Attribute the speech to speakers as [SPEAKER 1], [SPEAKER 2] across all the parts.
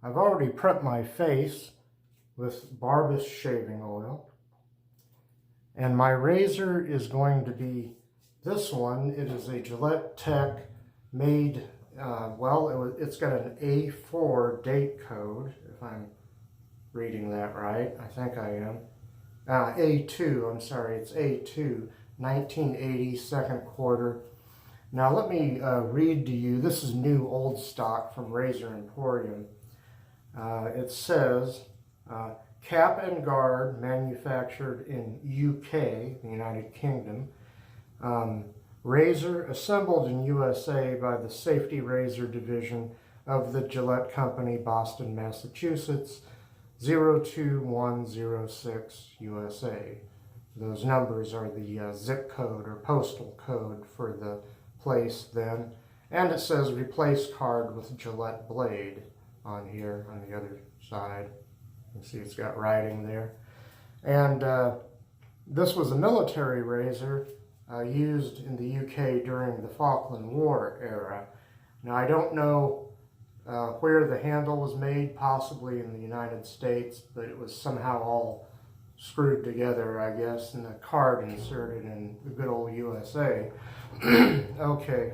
[SPEAKER 1] I've already prepped my face with Barbus shaving oil. And my razor is going to be this one. It is a Gillette Tech made, it's got an A4 date code, if I'm reading that right. I think I am. A2, I'm sorry, it's A2, 1980, second quarter. Now let me read to you. This is new old stock from Razor Emporium. It says, cap and guard manufactured in UK, the United Kingdom. Razor assembled in USA by the Safety Razor Division of the Gillette Company, Boston, Massachusetts, 02106 USA. Those numbers are the zip code or postal code for the place then. And it says replace card with Gillette blade on here on the other side. You can see it's got writing there. And this was a military razor used in the UK during the Falkland War era. Now I don't know where the handle was made, possibly in the United States, but it was somehow all screwed together, I guess, and a card inserted in the good old USA. Okay,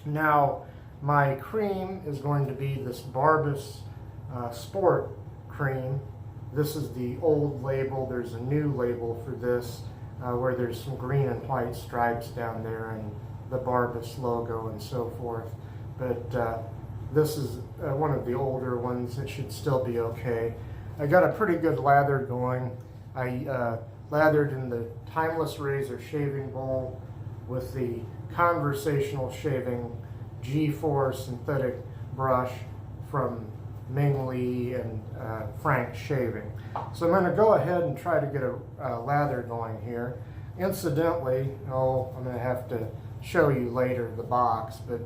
[SPEAKER 1] now my cream is going to be this Barbus Sport cream. This is the old label. There's a new label for this where there's some green and white stripes down there and the Barbus logo and so forth. But this is one of the older ones. It should still be okay. I got a pretty good lather going. I lathered in the Timeless Razor shaving bowl with the Conversational Shaving G4 synthetic brush from Ming Lee and Frank Shaving. So I'm going to go ahead and try to get a lather going here. Incidentally, I'm going to have to show you later the box, but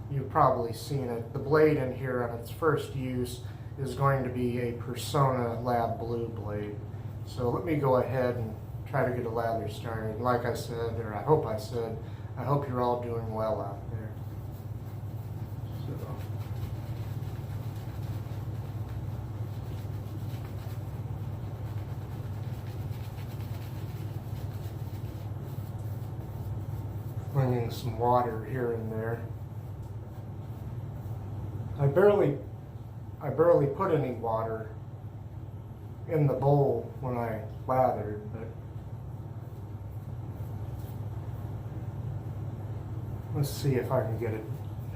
[SPEAKER 1] you've probably seen it. The blade in here on its first use is going to be a Personna Lab Blue blade. So let me go ahead and try to get a lather started. Like I said, or I hope I said, I hope you're all doing well out there. Bringing some water here and there. I barely put any water in the bowl when I lathered, but let's see if I can get a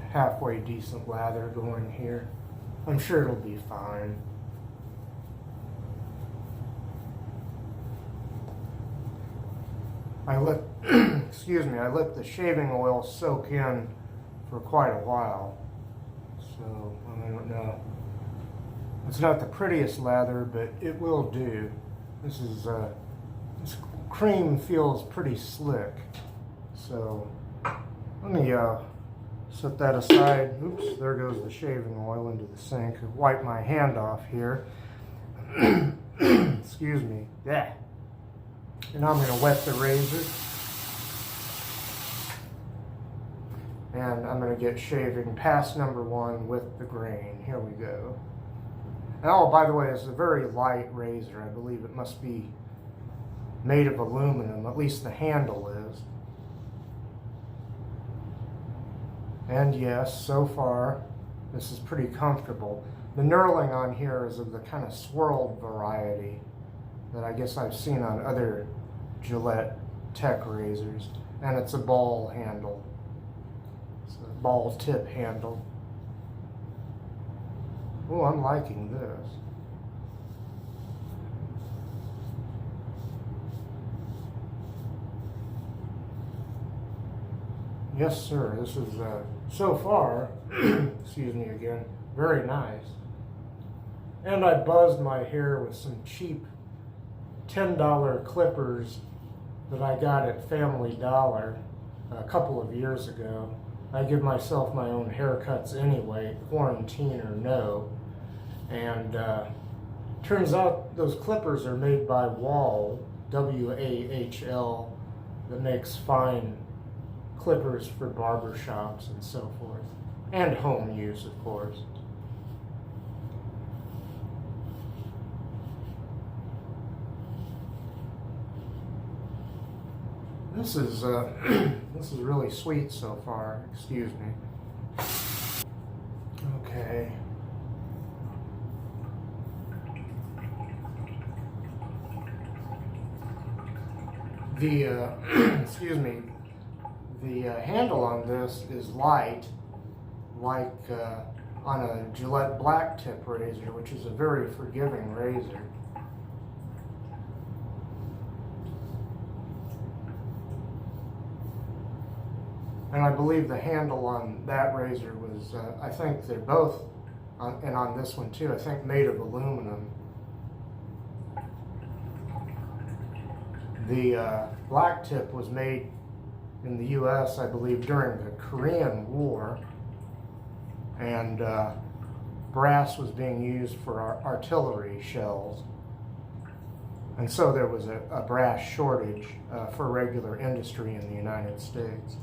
[SPEAKER 1] halfway decent lather going here. I'm sure it'll be fine. I let I let the shaving oil soak in for quite a while. So, I don't know. It's not the prettiest lather, but it will do. This cream feels pretty slick. So, let me set that aside. Oops, there goes the shaving oil into the sink. Wipe my hand off here. Excuse me. Yeah. And now I'm going to wet the razor. And I'm going to get shaving pass number 1 with the grain. Here we go. And oh, by the way, it's a very light razor. I believe it must be made of aluminum. At least the handle is. And yes, so far, this is pretty comfortable. The knurling on here is of the kind of swirled variety that I guess I've seen on other Gillette Tech razors. And it's a ball handle. It's a ball tip handle. Oh, I'm liking this. Yes, sir. This is, so far, excuse me again, very nice. And I buzzed my hair with some cheap $10 clippers that I got at Family Dollar a couple of years ago. I give myself my own haircuts anyway, quarantine or no. And turns out those clippers are made by Wahl, W-A-H-L, that makes fine clippers for barber shops and so forth. And home use, of course. This is this is really sweet so far. Excuse me. Okay. The excuse me. The handle on this is light, like on a Gillette black tip razor, which is a very forgiving razor. And I believe the handle on that razor was, I think they're both, and on this one too, I think made of aluminum. The black tip was made in the U.S., I believe, during the Korean War, and brass was being used for artillery shells. And so there was a brass shortage for regular industry in the United States.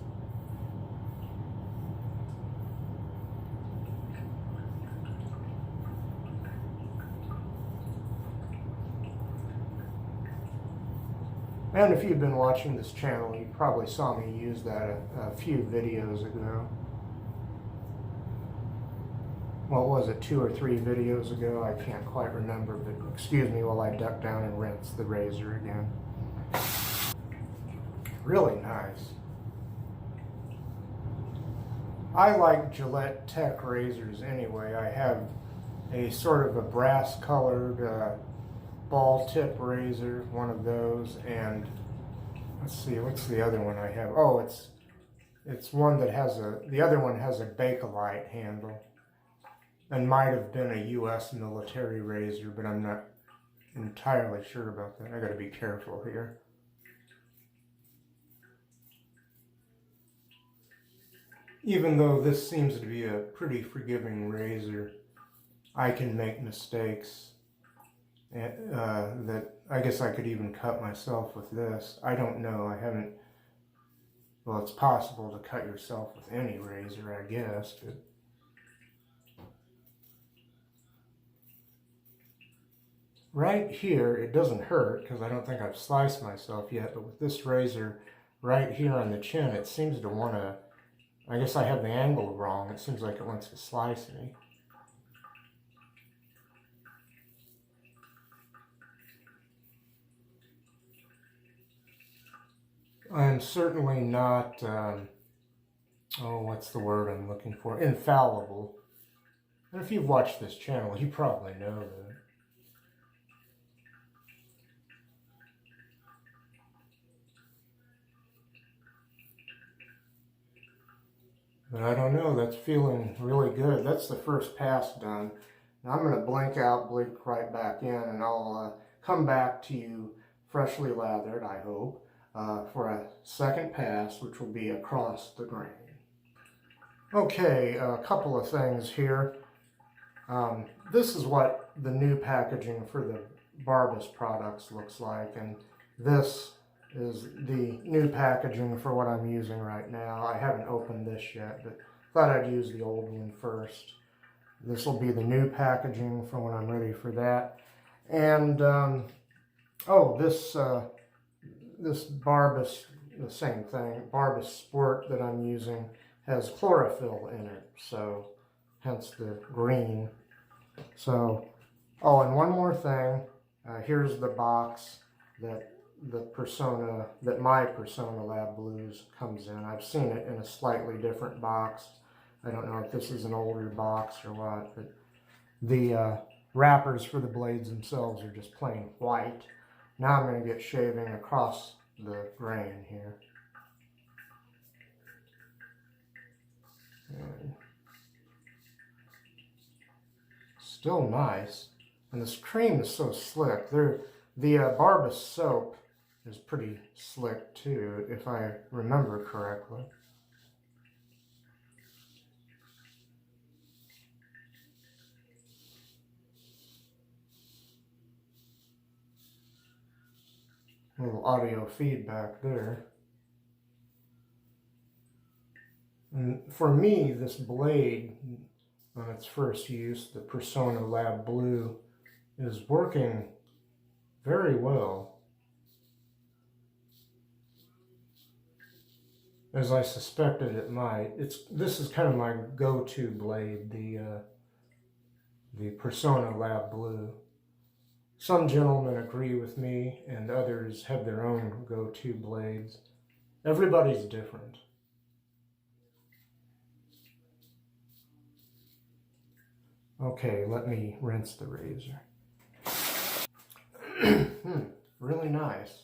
[SPEAKER 1] And if you've been watching this channel, you probably saw me use that a few videos ago. Well, was it 2 or 3 videos ago? I can't quite remember, but excuse me while I duck down and rinse the razor again. Really nice. I like Gillette Tech razors anyway. I have a sort of a brass colored ball tip razor, one of those, and let's see, what's the other one I have? Oh, it's one that has the other one has a Bakelite handle, and might have been a U.S. military razor, but I'm not entirely sure about that. I gotta be careful here. Even though this seems to be a pretty forgiving razor, I can make mistakes. That I guess I could even cut myself with this. I don't know. I haven't. Well, it's possible to cut yourself with any razor, I guess. But right here, it doesn't hurt because I don't think I've sliced myself yet. But with this razor right here on the chin, it seems to want to. I guess I have the angle wrong. It seems like it wants to slice me. I'm certainly not, what's the word I'm looking for? Infallible. And if you've watched this channel, you probably know that. But I don't know, that's feeling really good. That's the first pass done. Now I'm going to blink out, blink right back in, and I'll come back to you freshly lathered, I hope, for a second pass, which will be across the grain. Okay, a couple of things here. This is what the new packaging for the Barbus products looks like, and this is the new packaging for what I'm using right now. I haven't opened this yet, but thought I'd use the old one first. This will be the new packaging for when I'm ready for that. And, this Barbus, the same thing, Barbus Sport that I'm using has chlorophyll in it, so hence the green. So, oh, and one more thing, here's the box that my Personna Lab Blues comes in. I've seen it in a slightly different box. I don't know if this is an older box or what, but the wrappers for the blades themselves are just plain white. Now I'm going to get shaving across the grain here. And still nice. And this cream is so slick. The Barbus soap is pretty slick too, if I remember correctly. A little audio feedback there. And for me, this blade, on its first use, the Personna Lab Blue, is working very well. as I suspected it might. This is kind of my go-to blade, the Personna Lab Blue. Some gentlemen agree with me, and others have their own go-to blades. Everybody's different. Okay, let me rinse the razor. Really nice.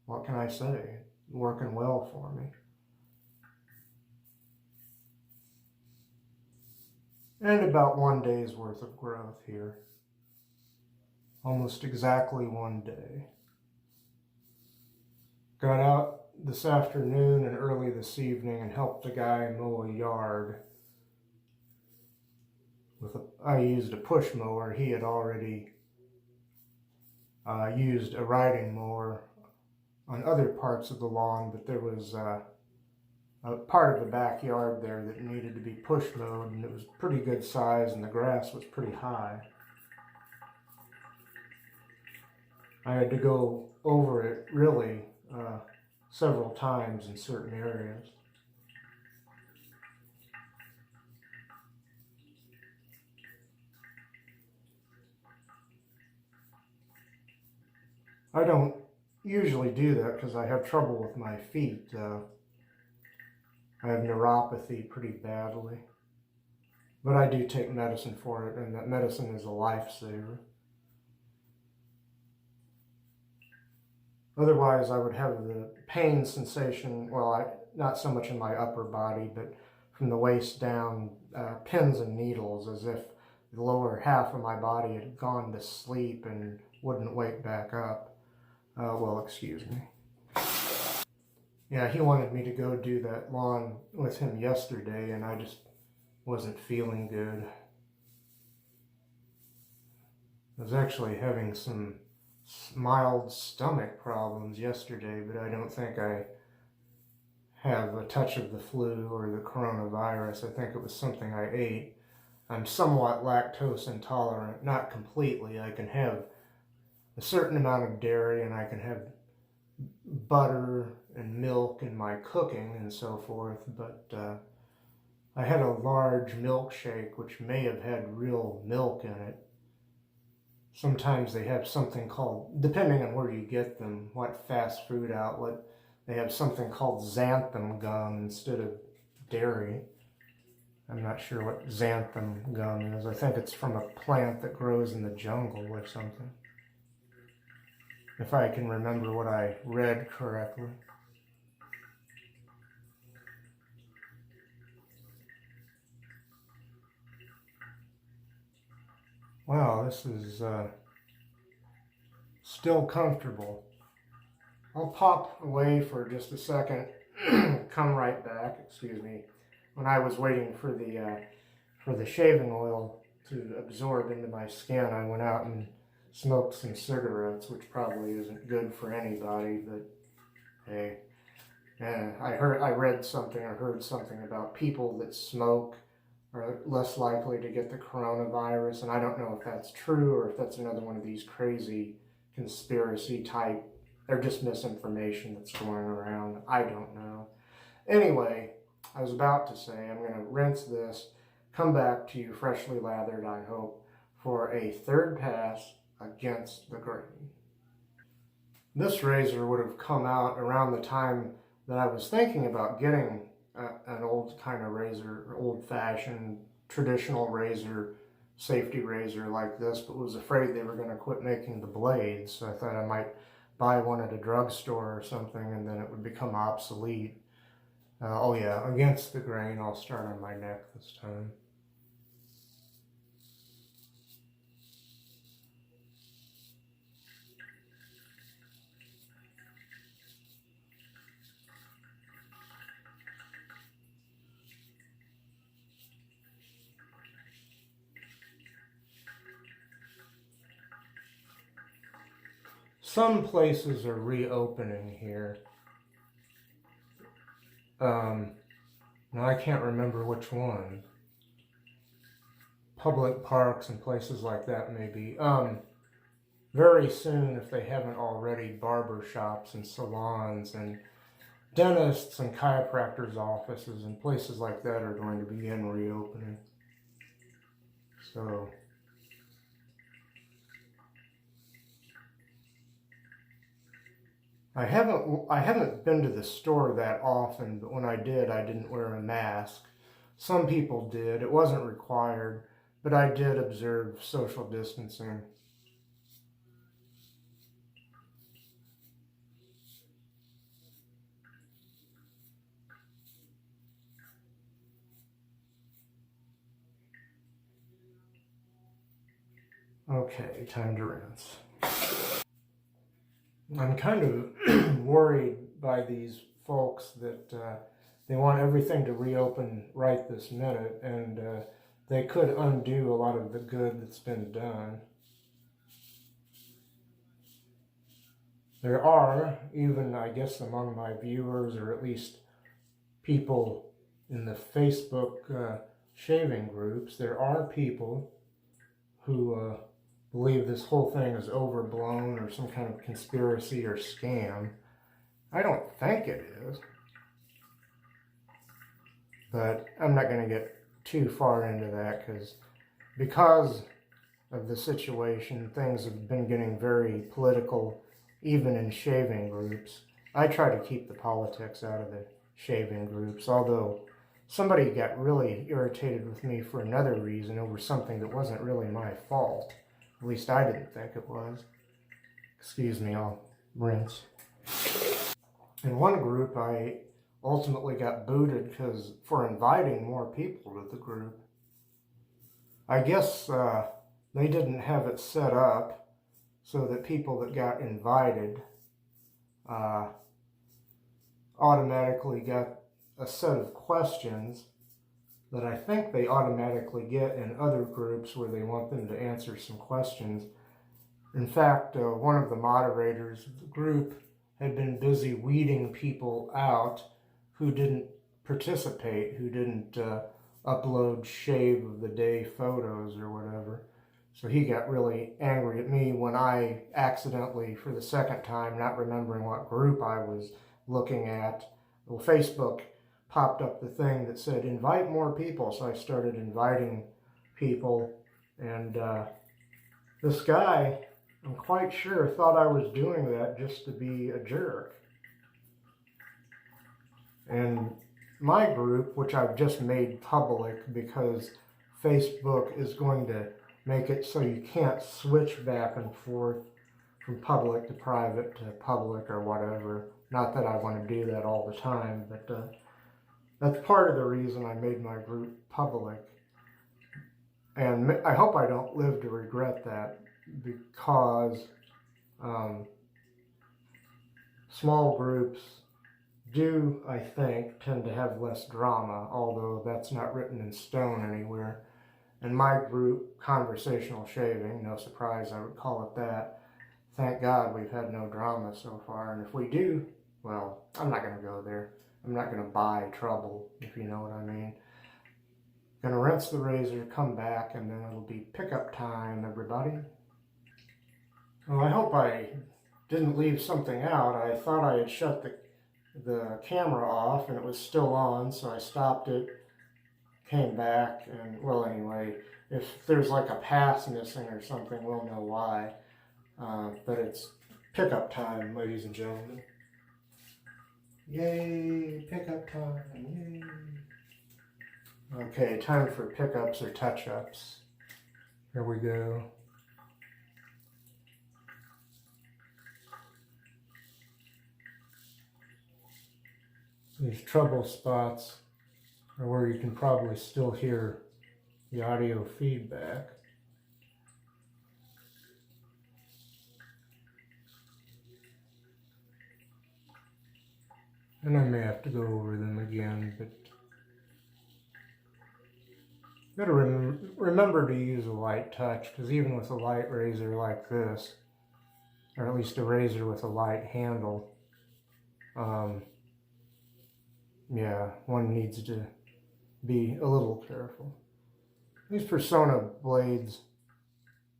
[SPEAKER 1] What can I say? Working well for me. And about 1 day's worth of growth here. Almost exactly 1 day. Got out this afternoon and early this evening and helped a guy mow a yard. I used a push mower. He had already used a riding mower on other parts of the lawn, but there was a part of the backyard there that needed to be push mowed, and it was pretty good size, and the grass was pretty high. I had to go over it really several times in certain areas. I don't usually do that because I have trouble with my feet. I have neuropathy pretty badly. But I do take medicine for it, and that medicine is a lifesaver. Otherwise, I would have the pain sensation, well, not so much in my upper body, but from the waist down, pins and needles, as if the lower half of my body had gone to sleep and wouldn't wake back up. Well, excuse me. Yeah, he wanted me to go do that lawn with him yesterday, and I just wasn't feeling good. I was actually having some mild stomach problems yesterday, but I don't think I have a touch of the flu or the coronavirus. I think it was something I ate. I'm somewhat lactose intolerant, not completely. I can have a certain amount of dairy, and I can have butter and milk in my cooking and so forth, but I had a large milkshake which may have had real milk in it. Sometimes they have something called, depending on where you get them, what fast food outlet, they have something called xanthan gum instead of dairy. I'm not sure what xanthan gum is. I think it's from a plant that grows in the jungle or something, if I can remember what I read correctly. Wow, this is still comfortable. I'll pop away for just a second, come right back, excuse me. When I was waiting for the shaving oil to absorb into my skin, I went out and smoked some cigarettes, which probably isn't good for anybody, but hey. I read something or heard something about people that smoke are less likely to get the coronavirus, and I don't know if that's true or if that's another one of these crazy conspiracy type, they're just misinformation that's going around. I don't know. Anyway, I was about to say I'm going to rinse this, come back to you freshly lathered, I hope, for a third pass against the grain. This razor would have come out around the time that I was thinking about getting an old kind of razor, old-fashioned traditional razor, safety razor like this, but was afraid they were going to quit making the blades, so I thought I might buy one at a drugstore or something, and then it would become obsolete. Oh yeah, against the grain, I'll start on my neck this time. Some places are reopening here. Now I can't remember which one. Public parks and places like that maybe. Very soon, if they haven't already, barber shops and salons and dentists and chiropractors' offices and places like that are going to begin reopening. So I haven't been to the store that often, but when I did, I didn't wear a mask. Some people did. It wasn't required, but I did observe social distancing. Okay, time to rinse. I'm kind of worried by these folks that they want everything to reopen right this minute, and they could undo a lot of the good that's been done. There are, even I guess among my viewers, or at least people in the Facebook shaving groups, there are people who believe this whole thing is overblown or some kind of conspiracy or scam. I don't think it is, but I'm not going to get too far into that because of the situation, things have been getting very political, even in shaving groups. I try to keep the politics out of the shaving groups, although somebody got really irritated with me for another reason over something that wasn't really my fault. At least I didn't think it was. Excuse me, I'll rinse. In one group, I ultimately got booted for inviting more people to the group. I guess they didn't have it set up so that people that got invited automatically got a set of questions that I think they automatically get in other groups where they want them to answer some questions. In fact, one of the moderators of the group had been busy weeding people out who didn't participate, who didn't upload shave of the day photos or whatever. So he got really angry at me when I accidentally, for the second time, not remembering what group I was looking at, well, Facebook popped up the thing that said invite more people, so I started inviting people, and this guy, I'm quite sure, thought I was doing that just to be a jerk. And my group, which I've just made public because Facebook is going to make it so you can't switch back and forth from public to private to public or whatever. Not that I want to do that all the time, but that's part of the reason I made my group public. And I hope I don't live to regret that, because small groups do, I think, tend to have less drama, although that's not written in stone anywhere. In my group, Conversational Shaving, no surprise I would call it that, thank God we've had no drama so far. And if we do, well, I'm not going to go there. I'm not going to buy trouble, if you know what I mean. Going to rinse the razor, come back, and then it'll be pickup time, everybody. Well, I hope I didn't leave something out. I thought I had shut the camera off and it was still on, so I stopped it, came back, and, well, anyway, if there's like a pass missing or something, we'll know why. But it's pickup time, ladies and gentlemen. Yay, pickup time, yay. Okay, time for pickups or touch-ups. Here we go. These trouble spots are where you can probably still hear the audio feedback. And I may have to go over them again, but gotta remember to use a light touch, because even with a light razor like this, or at least a razor with a light handle, yeah, one needs to be a little careful. These Personna blades,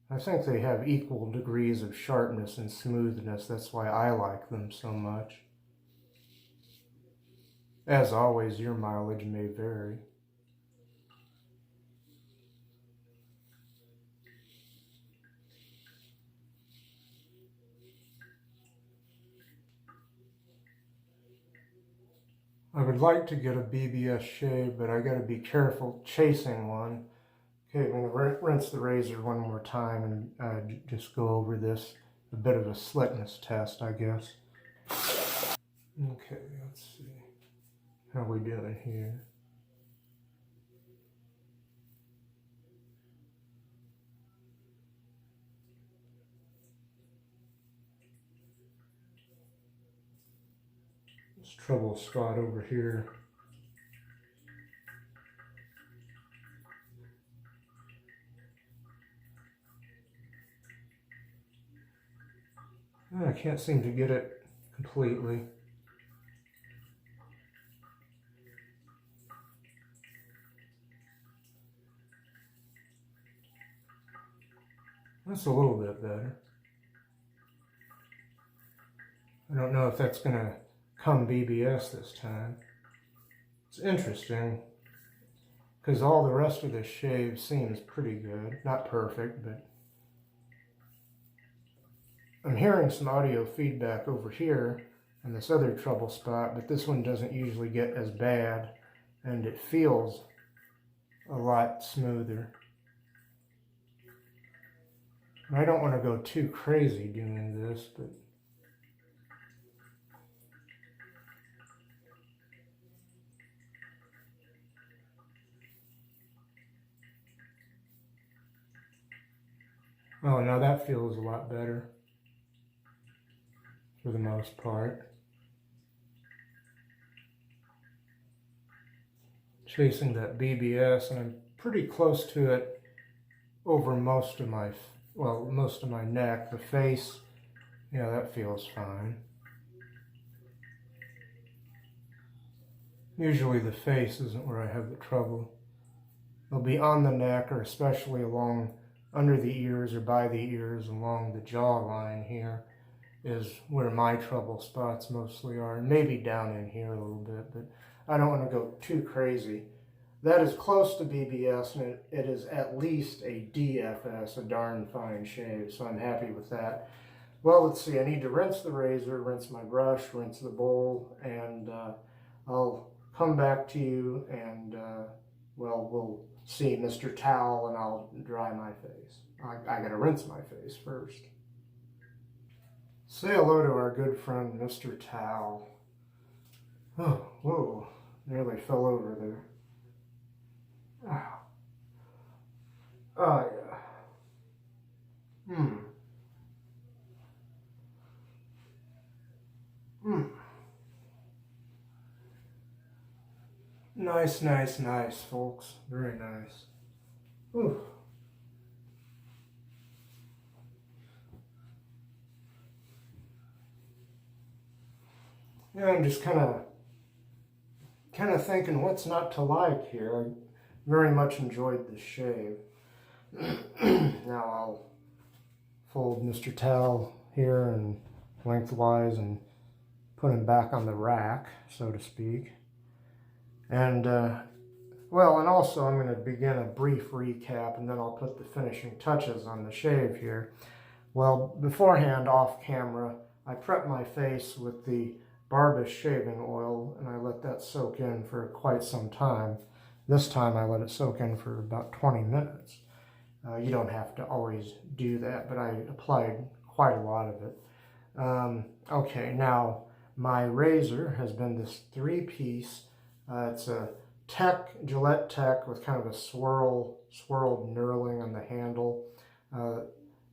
[SPEAKER 1] I think they have equal degrees of sharpness and smoothness. That's why I like them so much. As always, your mileage may vary. I would like to get a BBS shave, but I gotta be careful chasing one. Okay, I'm gonna rinse the razor one more time and just go over this, a bit of a slickness test, I guess. Okay, let's see. How we doing here? This trouble spot over here. I can't seem to get it completely. That's a little bit better. I don't know if that's going to come BBS this time. It's interesting because all the rest of this shave seems pretty good. Not perfect, but I'm hearing some audio feedback over here and this other trouble spot, but this one doesn't usually get as bad and it feels a lot smoother. I don't want to go too crazy doing this, but oh, now that feels a lot better for the most part. Chasing that BBS, and I'm pretty close to it over most of my neck. The face, yeah, that feels fine. Usually the face isn't where I have the trouble. It'll be on the neck, or especially along under the ears or by the ears along the jawline here is where my trouble spots mostly are. And maybe down in here a little bit, but I don't want to go too crazy. That is close to BBS, and it is at least a DFS, a darn fine shave, so I'm happy with that. Well, let's see, I need to rinse the razor, rinse my brush, rinse the bowl, and I'll come back to you and, well, we'll see Mr. Towel and I'll dry my face. I gotta rinse my face first. Say hello to our good friend, Mr. Towel. Oh, whoa, nearly fell over there. Oh, yeah. Nice, nice, nice, folks. Very nice. Ooh. Yeah, I'm just kind of thinking what's not to like here. I very much enjoyed this shave. Now I'll fold Mr. Towel here and lengthwise and put him back on the rack, so to speak. And, well, and also I'm going to begin a brief recap and then I'll put the finishing touches on the shave here. Well, beforehand, off camera, I prepped my face with the Barbus shaving oil and I let that soak in for quite some time. This time I let it soak in for about 20 minutes. You don't have to always do that, but I applied quite a lot of it. Okay, now my razor has been this 3-piece. It's a Gillette Tech with kind of a swirled knurling on the handle.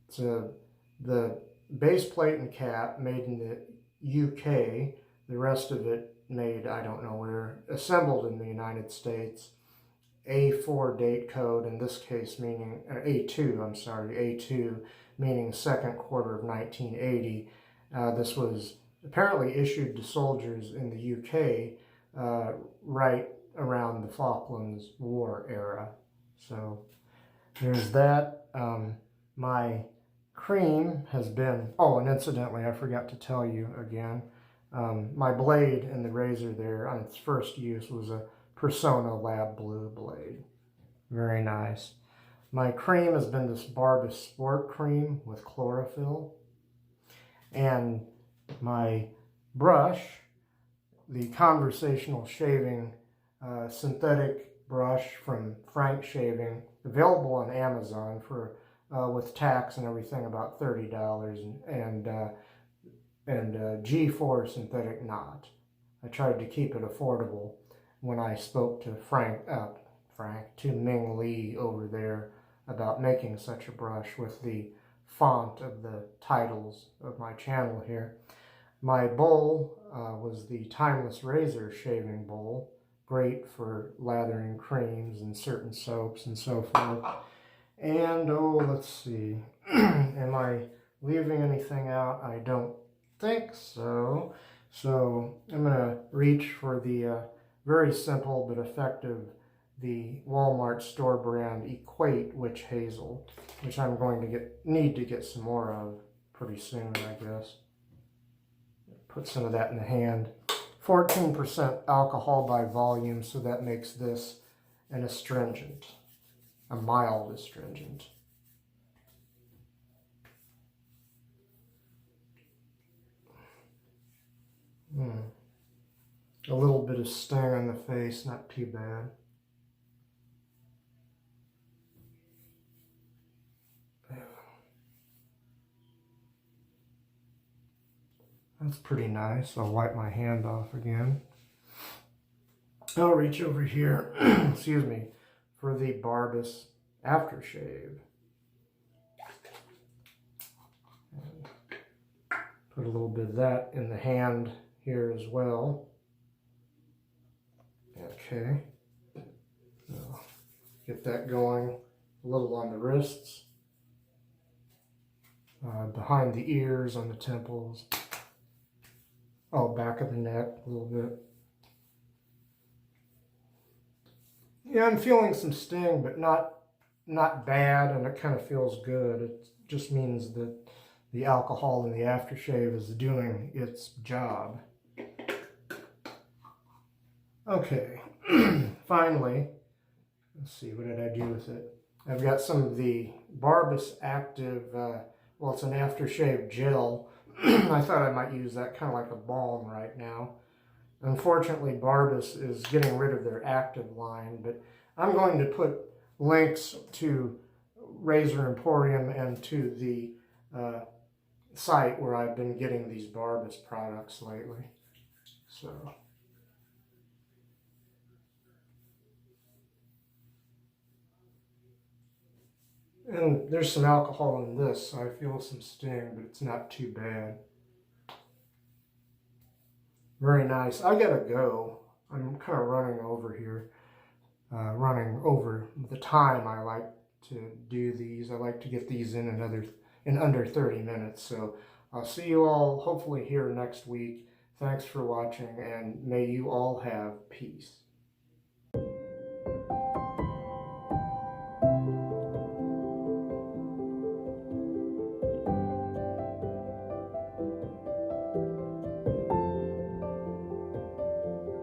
[SPEAKER 1] It's the base plate and cap made in the UK. The rest of it made, I don't know where, assembled in the United States. A4 date code, in this case meaning, A2, I'm sorry, A2 meaning second quarter of 1980. This was apparently issued to soldiers in the UK right around the Falklands War era. So there's that. My cream has been, oh, and incidentally, I forgot to tell you again, My blade in the razor there on its first use was a Personna Lab Blue blade. Very nice. My cream has been this Barbus Sport cream with chlorophyll. And my brush, the Conversational Shaving synthetic brush from Frank Shaving, available on Amazon for with tax and everything about $30, and G4 synthetic knot. I tried to keep it affordable when I spoke to to Ming Lee over there about making such a brush with the font of the titles of my channel here. My bowl was the Timeless Razor shaving bowl, great for lathering creams and certain soaps and so forth. And let's see, am I leaving anything out? I don't think so. So I'm going to reach for the very simple but effective, the Walmart store brand Equate witch hazel, which I'm going to need to get some more of pretty soon, I guess. Put some of that in the hand. 14% alcohol by volume, so that makes this an astringent, a mild astringent. A little bit of sting on the face, not too bad. That's pretty nice. I'll wipe my hand off again. I'll reach over here, excuse me, for the Barbus aftershave. And put a little bit of that in the hand here as well. Okay. So get that going a little on the wrists, behind the ears, on the temples. Back of the neck a little bit. Yeah, I'm feeling some sting, but not bad, and it kind of feels good. It just means that the alcohol in the aftershave is doing its job. Okay, finally, let's see, what did I do with it? I've got some of the Barbus Active, well, it's an aftershave gel. I thought I might use that kind of like a balm right now. Unfortunately, Barbus is getting rid of their active line, but I'm going to put links to Razor Emporium and to the site where I've been getting these Barbus products lately. So, and there's some alcohol in this, so I feel some sting, but it's not too bad. Very nice. I gotta go. I'm kind of running over here. Running over the time I like to do these. I like to get these in under 30 minutes. So I'll see you all hopefully here next week. Thanks for watching, and may you all have peace.